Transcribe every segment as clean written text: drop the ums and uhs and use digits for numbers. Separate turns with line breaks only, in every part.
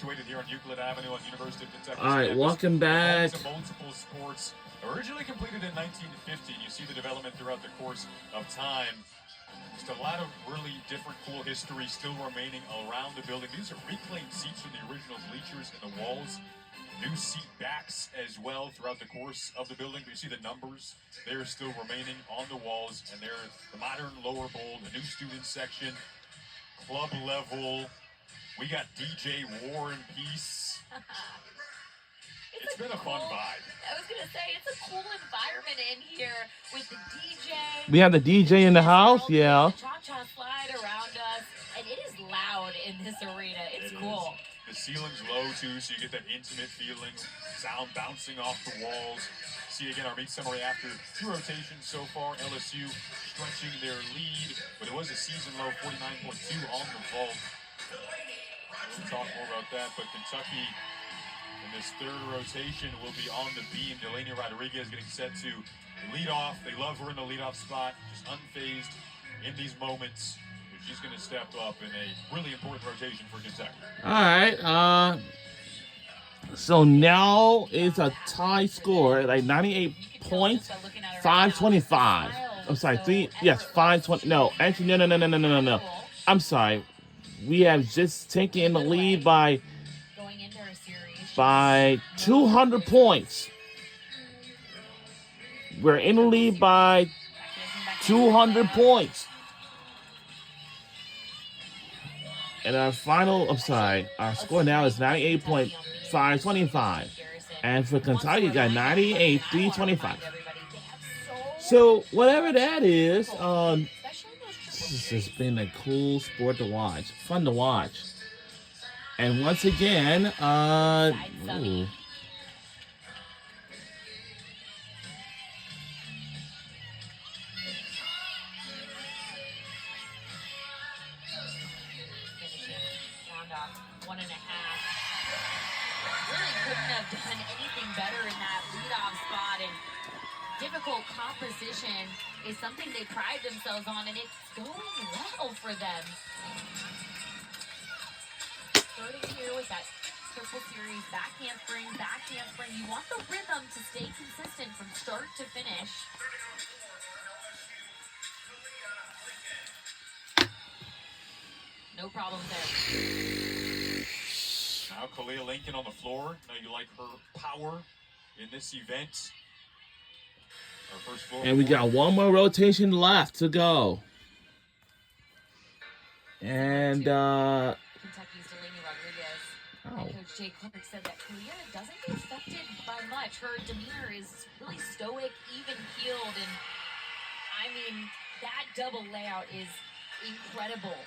Situated here on Euclid Avenue on University of Kentucky's
All right,
campus.
welcome back.
Multiple sports. Originally completed in 1950, you see the development throughout the course of time. Just a lot of really different cool history still remaining around the building. These are reclaimed seats from the original bleachers in the walls. New seat backs as well throughout the course of the building. You see the numbers. They're still remaining on the walls, and they're the modern lower bowl, the new student section, club level. We got DJ War and Peace. It's been a fun vibe.
I was going to say, it's a cool environment in here with the DJ.
We have the DJ in the house, yeah.
The cha-cha slide around us, and it is loud in this arena. It's cool.
The ceiling's low, too, so you get that intimate feeling, sound bouncing off the walls. See, again, our meet summary after 2 rotations so far. LSU stretching their lead, but it was a season low, 49.2 on the vault. We'll talk more about that, but Kentucky in this 3rd rotation will be on the beam. Delaney Rodriguez getting set to lead off. They love her in the leadoff spot, just unfazed in these moments. But she's going to step up in a really important rotation for Kentucky.
All right. So now it's a tie score, like 98 points, 525. I'm sorry, 520. No, actually, no. I'm sorry. We have just taken the lead by 200 points. We're in the lead by 200 points. And our score now is 98.525. And for Kentucky, you got 98.325. So whatever that is, this has been a cool sport to watch, fun to watch. And once again, ooh.
Difficult composition is something they pride themselves on, and it's going well for them. Starting here with that triple series, back handspring. You want the rhythm to stay consistent from start to finish. No problem there.
Now Kalia Lincoln on the floor. Now you like her power in this event.
And we got one more rotation left to go. And
Kentucky's Delaney Rodriguez. Coach Jay Clark said that Kalia doesn't get affected by much. Her demeanor is really stoic, even-keeled, and I mean, that double layout is incredible.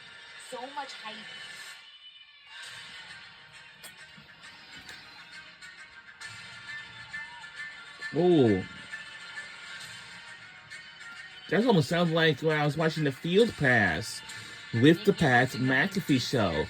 So much height.
Ooh. That almost sounds like when I was watching the Field Pass with the Pat McAfee show.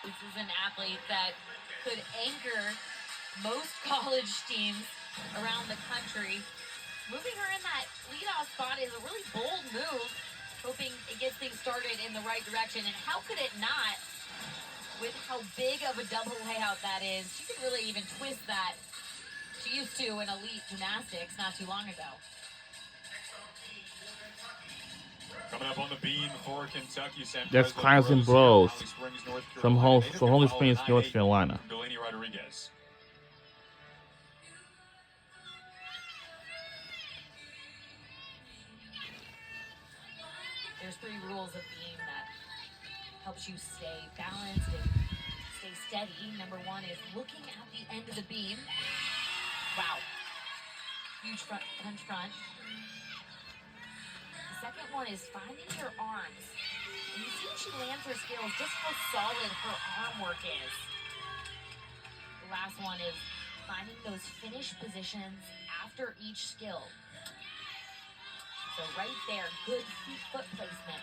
This is an athlete that could anchor most college teams around the country. Moving her in that leadoff spot is a really bold move, hoping it gets things started in the right direction. And how could it not, with how big of a double layout that is? She could really even twist that. She used to in elite gymnastics not too long ago.
Coming up on the beam for Kentucky.
That's Clemson Bros from Holy Springs, North Carolina.
Delaney Rodriguez.
There's 3 rules of beam that helps you stay balanced and stay steady. Number one is looking at the end of the beam. Wow. Huge punch front. The second one is finding your arms. And you see when she lands her skills, just how solid her arm work is. The last one is finding those finish positions after each skill. So right there, good foot placement.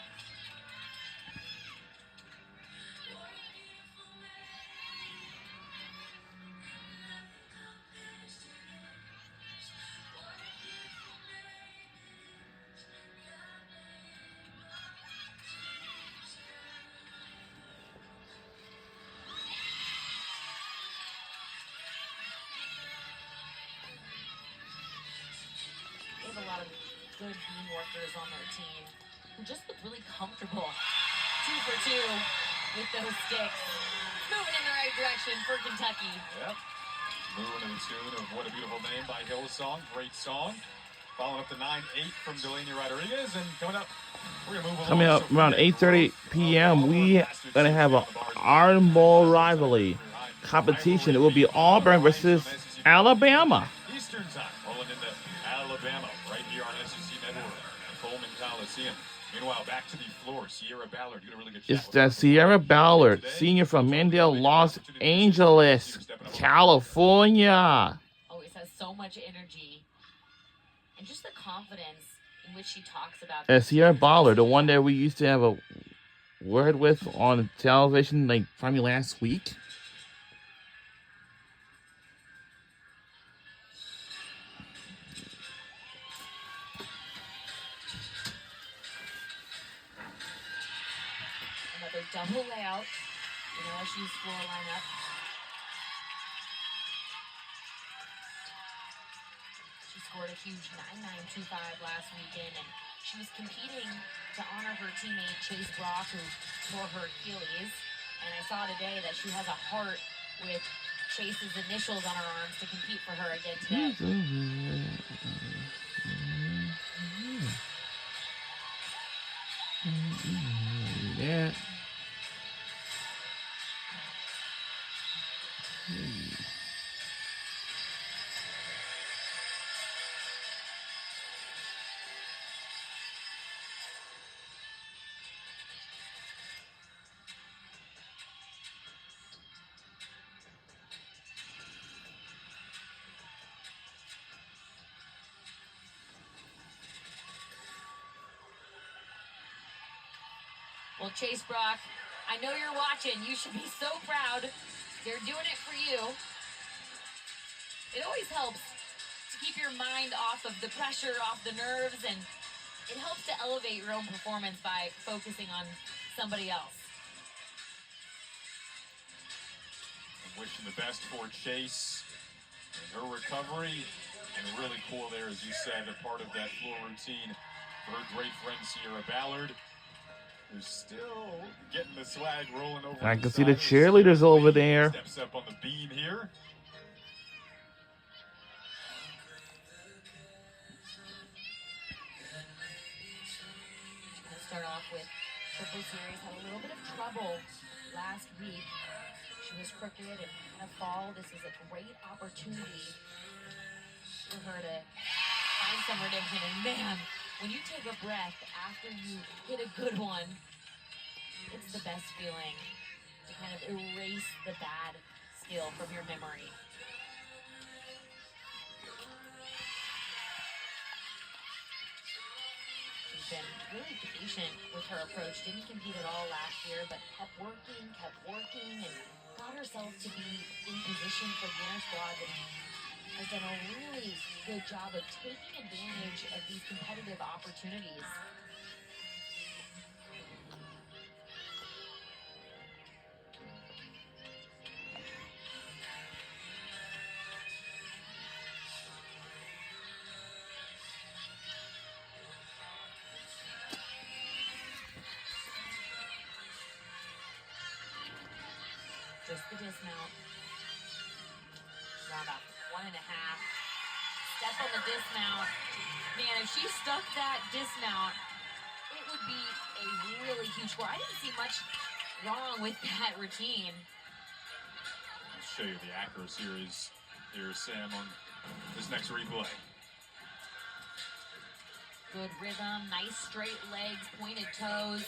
They have a lot of good beam workers on their team who just look really comfortable. 2 for 2 with those sticks. Moving in the right direction for Kentucky.
Yep. Moving to the tune of What a Beautiful Name by Hillsong. Great song. Following up the 9-8 from Delaney Rodriguez. And coming up, we're going to move along.
Coming up around 8:30 p.m., we gonna have an Iron Bowl rivalry competition. It will be Auburn versus Alabama.
Eastern time, rolling into Alabama, right here on SEC Network, Coleman Coliseum. Meanwhile, back to the floor, Sierra Ballard doing a really good job.
It's that Sierra Ballard, senior from Mandel, Los Angeles, California.
Always has so much energy. And just the confidence in which she talks about.
And Sierra Ballard, the one that we used to have a word with on television, like probably last week.
Another double layout in LSU's floor lineup. She scored a huge 9.925 last weekend, and she was competing to honor her teammate Chase Brock, who tore her Achilles. And I saw today that she has a heart with Chase's initials on her arms to compete for her again today.
Yeah.
Well, Chase Brock, I know you're watching. You should be so proud. They're doing it for you. It always helps to keep your mind off of the pressure, off the nerves, and it helps to elevate your own performance by focusing on somebody else.
And wishing the best for Chase and her recovery. And really cool there, as you said, a part of that floor routine for her great friend Sierra Ballard, who's still getting the swag rolling over.
I can see the cheerleaders over there.
Steps up on the beam here.
Let's start off with Triple Series. Had a little bit of trouble last week. She was crooked and had a fall. This is a great opportunity for her to find some redemption. And man, when you take a breath after you hit a good one, it's the best feeling to kind of erase the bad skill from your memory. She's been really patient with her approach. Didn't compete at all last year, but kept working, and got herself to be in position for the inner squad. And has done a really good job of taking advantage of these competitive opportunities. Just the dismount. Round off 1.5. Step on the dismount. Man, if she stuck that dismount, it would be a really huge score. I didn't see much wrong with that routine.
I'll show you the accuracy here, Sam, on this next replay.
Good rhythm, nice straight legs, pointed toes.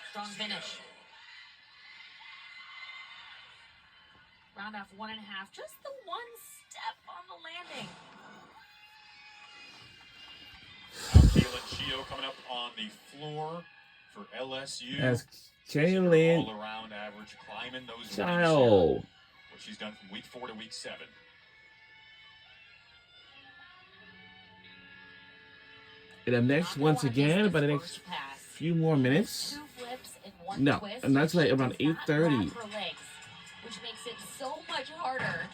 Strong finish. Round off 1.5, just the one step on the landing.
Now Kaylin Chio coming up on the floor for LSU.
As
She's her
Kaylin
all-around average, climbing those
Chio.
what she's done from week 4 to week 7.
And up next, once again, by the next few more minutes.
2 flips and 1
No,
twist.
and that's like
She
around
does not
8:30.
grab her legs, which makes it so much harder.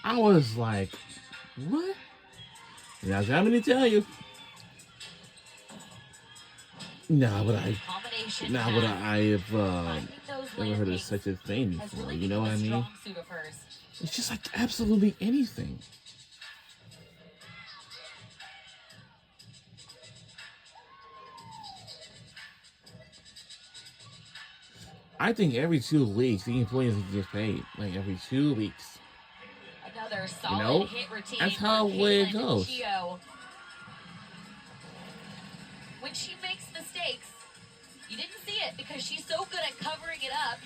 I was like, what? Now, I'm going to tell you. Nah, but I
Combination
Nah, but
pass.
I've
Finding those
never heard of
landings
such a thing
has
before.
really
You know what I
become a
mean?
strong suit of hers.
It's just like absolutely anything. I think every 2 weeks the employees get paid. Like every 2 weeks.
Another solid
know,
hit routine.
that's
for
how it
Kaylin
goes.
Chio. When she makes mistakes, you didn't see it because she's so good at covering it up.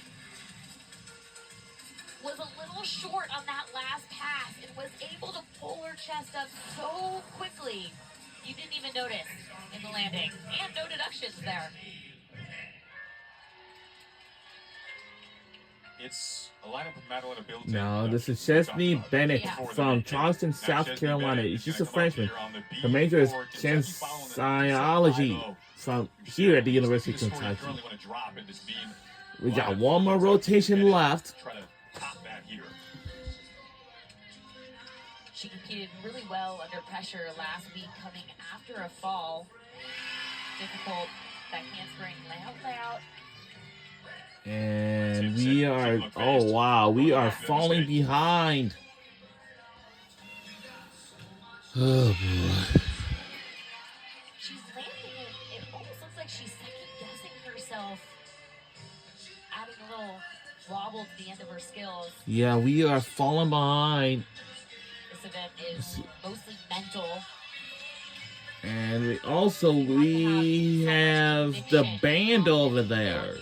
Was a little short on that last pass and was able to pull her chest up so quickly. You didn't even notice in the landing. And no deductions there.
It's a lineup with Madeline Ability.
No, this is Chesney Bennett from Charleston, South Carolina. She's a freshman. Her major is Kinesiology from here at the University of Kentucky. We got one more rotation left.
Try to top that here.
She competed really well under pressure last week coming after a fall. Difficult, that handspring layout.
And we are, oh wow, we are falling behind. Oh boy.
She's landing it. It almost looks like she's second guessing herself. Adding a little wobble to the end of her skills.
Yeah, we are falling behind.
This event is mostly mental.
And we have the band over there.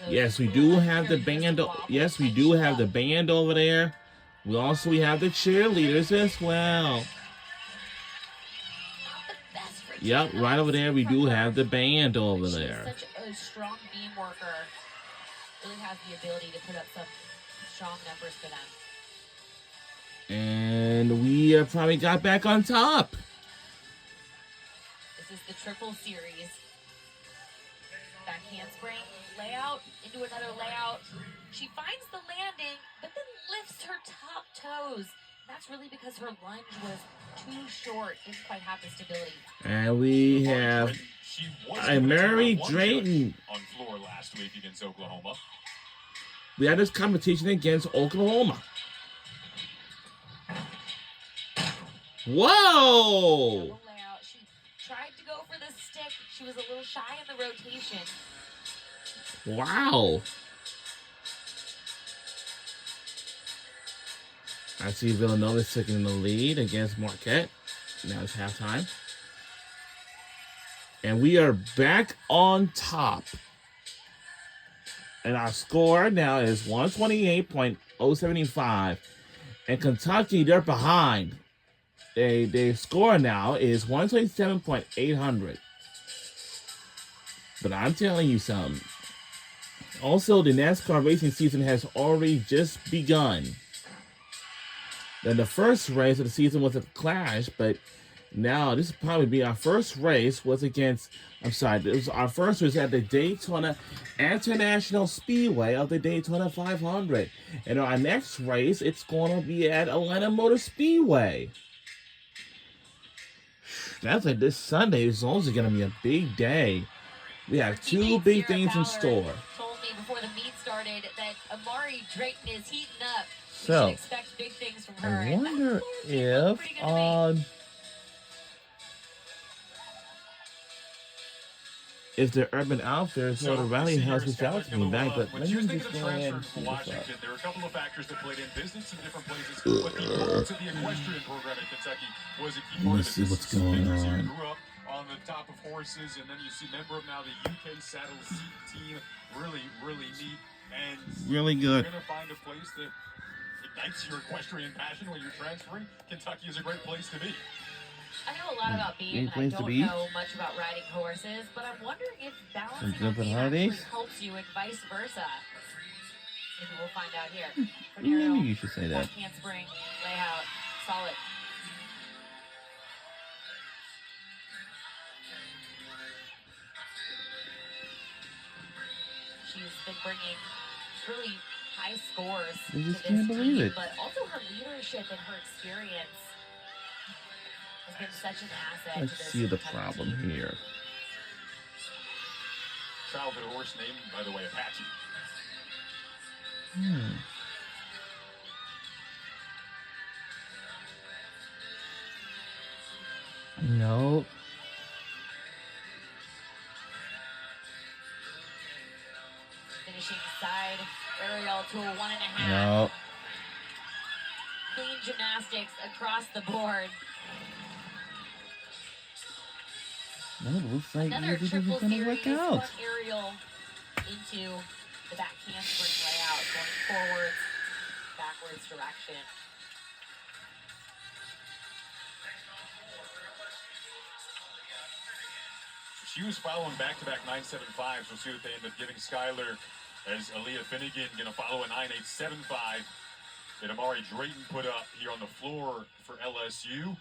Yes, we do have the band. Yes, we do have the band over there. We also have the cheerleaders as well. Yep, right over there we do have the band over there.
She's such a strong beam worker. Really has the ability to put up some strong numbers for them.
And we probably got back on top.
This is the triple series. Back handspring, layout, into another layout. She finds the landing, but then lifts her top toes. That's really because her lunge was too short, didn't quite have the stability.
And we have Mary Drayton
on floor last week against Oklahoma.
We had this competition against Oklahoma. Whoa!
Double layout. She tried to go for the stick. She was a little shy in the rotation.
Wow. I see Villanova's taking the lead against Marquette. Now it's halftime. And we are back on top. And our score now is 128.075. And Kentucky, they're behind. Their score now is 127.800. But I'm telling you something. Also, the NASCAR racing season has already just begun. Then the first race of the season was a clash, but Now, this will probably be our first race was against, I'm sorry, this was our first race at the Daytona International Speedway of the Daytona 500. And our next race, it's going to be at Atlanta Motor Speedway. That's like this Sunday is also going to be a big day. We have two big things in store.
Told me before the meet started that Amari Drayton is heating up. We
So,
should expect big things from her.
I wonder if the Urban Outfitters or the Rally House reached out to me back, but let me just go ahead and see what's up.
There are a couple of factors that played in business in different places, but the importance of the equestrian program in Kentucky was a key part of it.
Let's see what's going on.
Grew up on the top of horses, and then you see member of now the UK Saddle Seat team. Really, really neat, and
Really good.
you're gonna find a place that ignites your equestrian passion when you're transferring. Kentucky is a great place to be.
I know a lot about being, and I don't know much about riding horses, but I'm wondering if balancing on
jumping
being
holidays?
actually helps you and vice versa. Maybe we'll find out here.
Maybe you should say that.
Handspring, layout, solid. She's been bringing really high scores
I
to
just
this
can't believe
team,
it.
but also her leadership and her experience has been such an asset
Let's
to this
see the
Kentucky
problem
team.
here.
Childhood horse name, by the way, Apache.
No.
Finishing side aerial to a 1.5.
No.
Clean gymnastics across the board.
No, it looks like
Another
everything's
triple
going to
series
work out.
front aerial into the back handspring layout, going forwards, backwards direction.
She was following back-to-back 9.75s. We'll see what they end up giving Skylar as Aaliyah Finnegan going to follow a 9.875 that Amari Drayton put up here on the floor for LSU.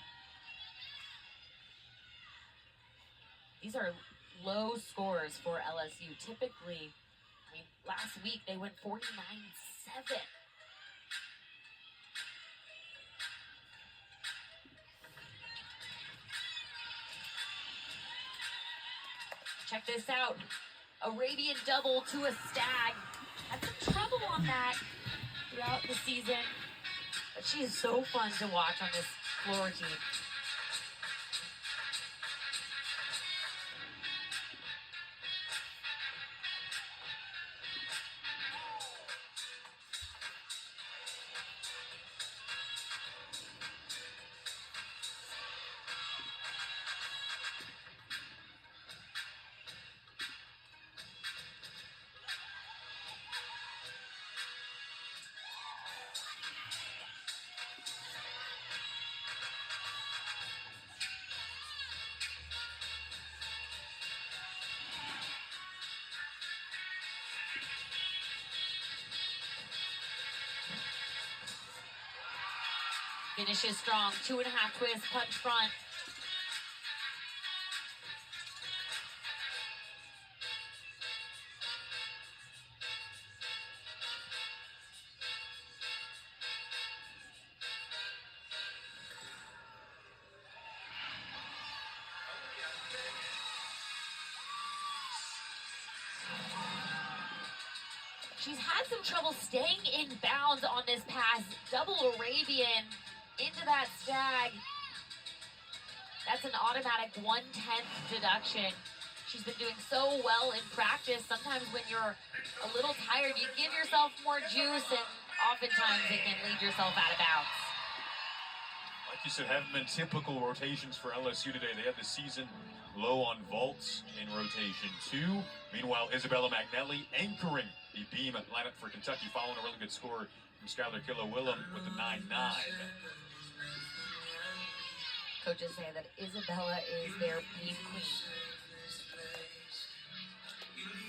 These are low scores for LSU. Typically, I mean, last week they went 49-7. Check this out. Arabian double to a stag. Had some trouble on that throughout the season. But she is so fun to watch on this floor team. Finishes strong, 2.5 twist, punch front. She's had some trouble staying in bounds on this pass. Double Arabian into that stag. That's an automatic 1/10 deduction. She's been doing so well in practice. Sometimes when you're a little tired, you give yourself more juice, and oftentimes it can lead yourself out of bounds.
Like you said, haven't been typical rotations for LSU today. They had the season low on vaults in rotation 2. Meanwhile, Isabella McNally anchoring the beam lineup for Kentucky, following a really good score from Skylar Killer-Willem with the 9.9.
Coaches say that Isabella is their beam queen.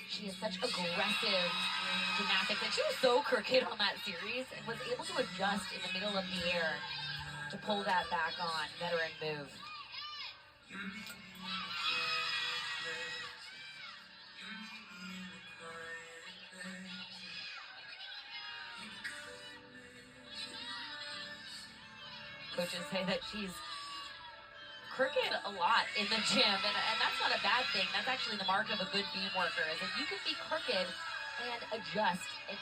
She is such aggressive gymnastics, and she was so crooked on that series and was able to adjust in the middle of the air to pull that back on. Veteran move. Coaches say that she's crooked a lot in the gym, and that's not a bad thing. That's actually the mark of a good beam worker, is if you can be crooked and adjust and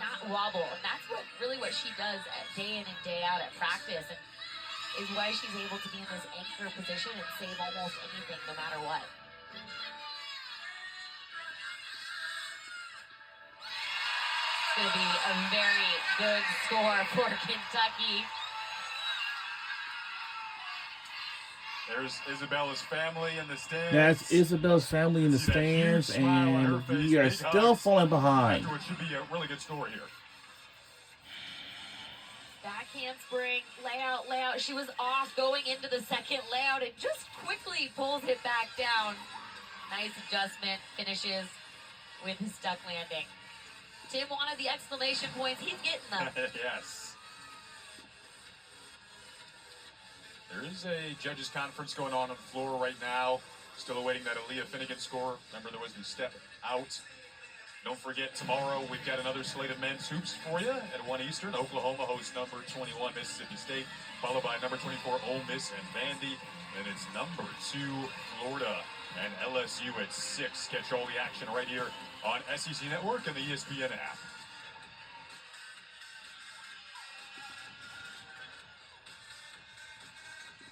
not wobble. And that's what she does day in and day out at practice, and is why she's able to be in this anchor position and save almost anything no matter what. It's going to be a very good score for Kentucky.
There's Isabella's family in the stands.
That's Isabella's family in the
See that huge
stands,
smile on her
and
face,
we are
big
still
hugs.
falling behind.
After what should be a really good score here.
Back handspring, layout. She was off going into the second layout and just quickly pulls it back down. Nice adjustment, finishes with his duck landing. Tim wanted the exclamation points. He's getting them.
Yes. There is a judges conference going on the floor right now. Still awaiting that Aaliyah Finnegan score. Remember, there was the step out. Don't forget, tomorrow we've got another slate of men's hoops for you at 1 Eastern. Oklahoma hosts number 21 Mississippi State, followed by number 24 Ole Miss and Vandy. And it's number 2 Florida and LSU at 6. Catch all the action right here on SEC Network and the ESPN app.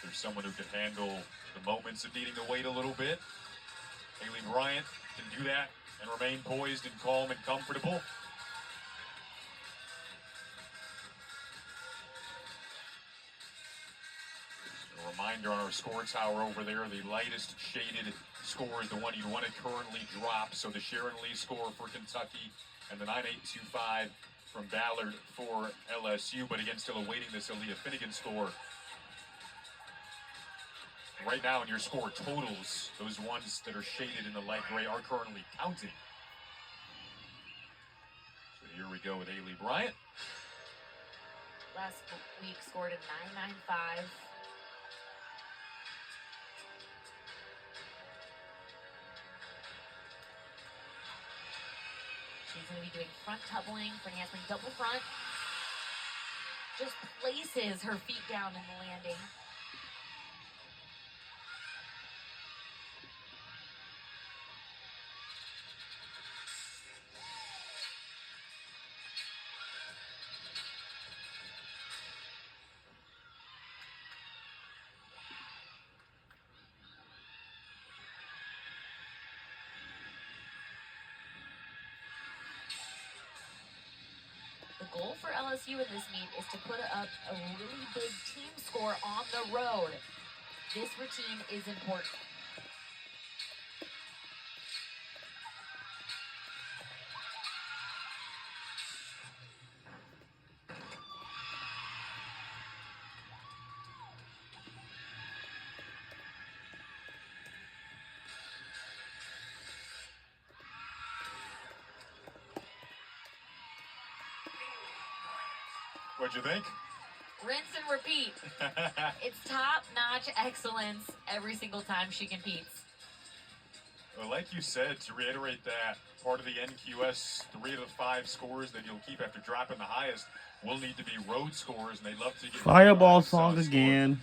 There's someone who can handle the moments of needing to wait a little bit. Haley Bryant can do that and remain poised and calm and comfortable. A reminder on our score tower over there, the lightest shaded score is the one you want to currently drop. So the Sharon Lee score for Kentucky and the 9.825 from Ballard for LSU. But again, still awaiting this Aaliyah Finnegan score. Right now in your score totals, those ones that are shaded in the light gray are currently counting. So here we go with Haley Bryant.
Last week scored a 9.95. She's going to be doing front doubling, front handspring double front. Just places her feet down in the landing. The goal for LSU in this meet is to put up a really big team score on the road. This routine is important.
What'd you think?
Rinse and repeat. It's top-notch excellence every single time she competes.
Well, like you said, to reiterate that, part of the NQS 3 out of 5 scores that you'll keep after dropping the highest will need to be road scores, and they'd love to get
Fireball song again.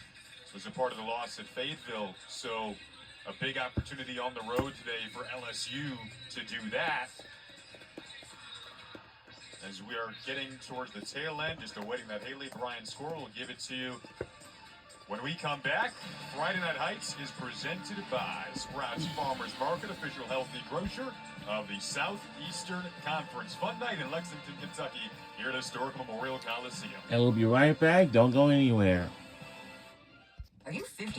It was a part of the loss at Fayetteville, so a big opportunity on the road today for LSU to do that. As we are getting towards the tail end, just awaiting that Haley Bryant score, we'll give it to you when we come back. Friday Night Heights is presented by Sprouts Farmers Market, official healthy grocer of the Southeastern Conference. Fun night in Lexington, Kentucky, here at Historic Memorial Coliseum.
And we'll be right back. Don't go anywhere.
Are you 50?